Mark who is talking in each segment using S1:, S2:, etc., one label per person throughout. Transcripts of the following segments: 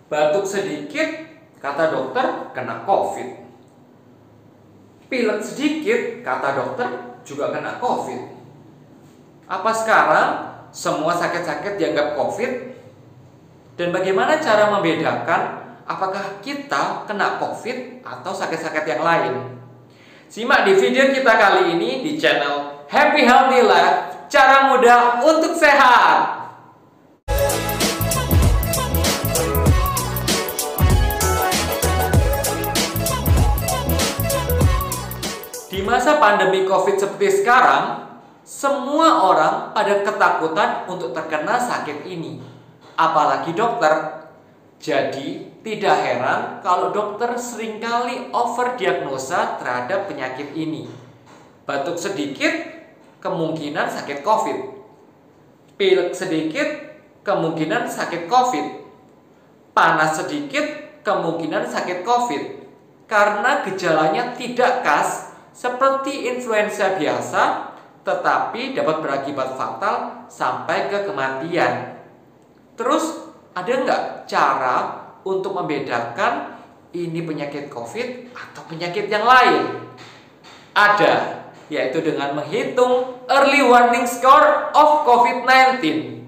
S1: Batuk sedikit, kata dokter, kena COVID. Pilek sedikit, kata dokter, juga kena COVID. Apa sekarang semua sakit-sakit dianggap COVID? Dan bagaimana cara membedakan apakah kita kena COVID atau sakit-sakit yang lain? Simak di video kita kali ini di channel Happy Healthy Life, cara mudah untuk sehat. Di masa pandemi COVID seperti sekarang, semua orang pada ketakutan untuk terkena sakit ini, apalagi dokter. Jadi, tidak heran kalau dokter seringkali overdiagnosa terhadap penyakit ini. Batuk sedikit, kemungkinan sakit COVID. Pilek sedikit, kemungkinan sakit COVID. Panas sedikit, kemungkinan sakit COVID. Karena gejalanya tidak khas seperti influenza biasa, tetapi dapat berakibat fatal sampai ke kematian. Terus, ada nggak cara untuk membedakan ini penyakit COVID atau penyakit yang lain? Ada, yaitu dengan menghitung early warning score of COVID-19.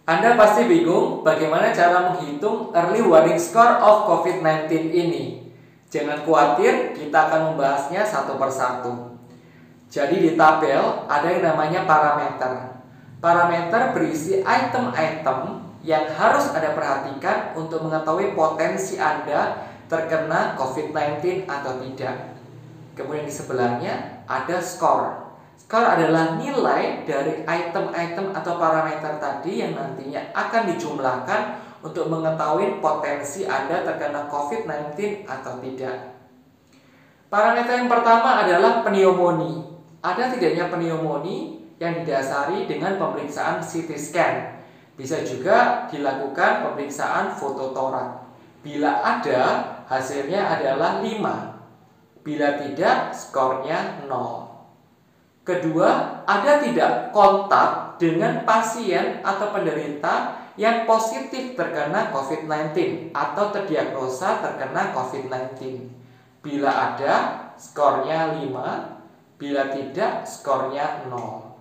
S1: Anda pasti bingung bagaimana cara menghitung early warning score of COVID-19 ini. Jangan khawatir, kita akan membahasnya satu persatu. Jadi di tabel ada yang namanya parameter. Parameter berisi item-item yang harus Anda perhatikan untuk mengetahui potensi Anda terkena COVID-19 atau tidak. Kemudian di sebelahnya ada skor. Skor adalah nilai dari item-item atau parameter tadi yang nantinya akan dijumlahkan untuk mengetahui potensi Anda terkena COVID-19 atau tidak. Parameter yang pertama adalah pneumonia. Ada tidaknya pneumonia yang didasari dengan pemeriksaan CT scan. Bisa juga dilakukan pemeriksaan fototorak. Bila ada, hasilnya adalah 5. Bila tidak, skornya 0. Kedua, ada tidak kontak dengan pasien atau penderita yang positif terkena COVID-19 atau terdiagnosa terkena COVID-19. Bila ada, skornya 5. Bila tidak, skornya 0.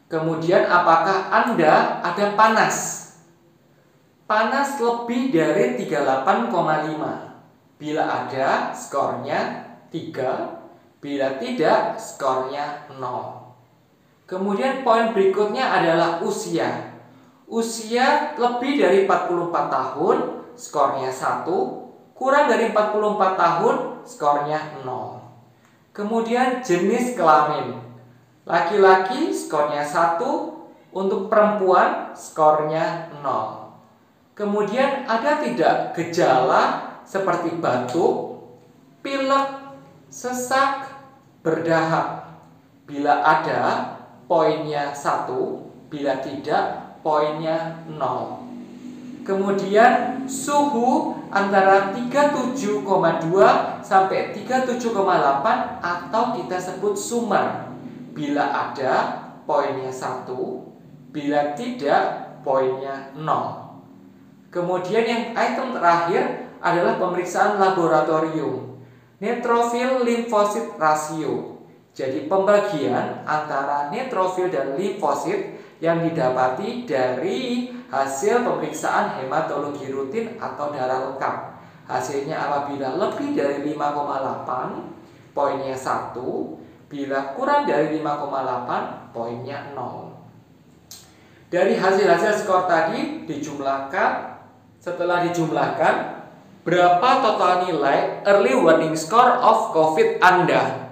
S1: Kemudian, apakah Anda ada panas? Panas lebih dari 38,5. Bila ada, skornya 3. Bila tidak, skornya 0. Kemudian poin berikutnya adalah usia. Usia lebih dari 44 tahun, skornya 1. Kurang dari 44 tahun, skornya 0. Kemudian jenis kelamin. Laki-laki skornya 1, untuk perempuan skornya 0. Kemudian ada tidak gejala seperti batuk, pilek, sesak, berdahak. Bila ada, poinnya 1, bila tidak, poinnya 0. Kemudian suhu antara 37,2 sampai 37,8 atau kita sebut summer. Bila ada, poinnya 1. Bila tidak, poinnya 0. Kemudian yang item terakhir adalah pemeriksaan laboratorium. Neutrophil limfosit rasio. Jadi pembagian antara neutrofil dan limfosit yang didapati dari hasil pemeriksaan hematologi rutin atau darah lengkap. Hasilnya apabila lebih dari 5,8, poinnya 1. Bila kurang dari 5,8, poinnya 0. Dari hasil-hasil skor tadi dijumlahkan. Setelah dijumlahkan, berapa total nilai early warning score of COVID Anda?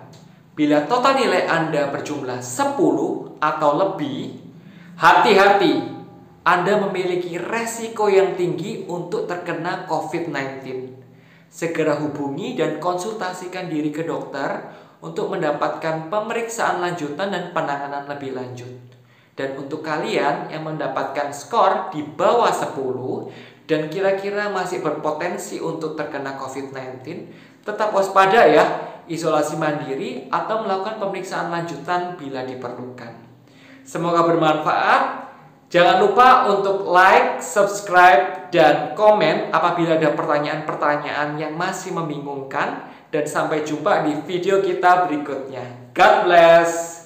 S1: Bila total nilai Anda berjumlah 10 atau lebih, hati-hati, Anda memiliki resiko yang tinggi untuk terkena COVID-19. Segera hubungi dan konsultasikan diri ke dokter untuk mendapatkan pemeriksaan lanjutan dan penanganan lebih lanjut. Dan untuk kalian yang mendapatkan skor di bawah 10 dan kira-kira masih berpotensi untuk terkena COVID-19, tetap waspada ya, isolasi mandiri atau melakukan pemeriksaan lanjutan bila diperlukan. Semoga bermanfaat. Jangan lupa untuk like, subscribe, dan komen apabila ada pertanyaan-pertanyaan yang masih membingungkan. Dan sampai jumpa di video kita berikutnya. God bless.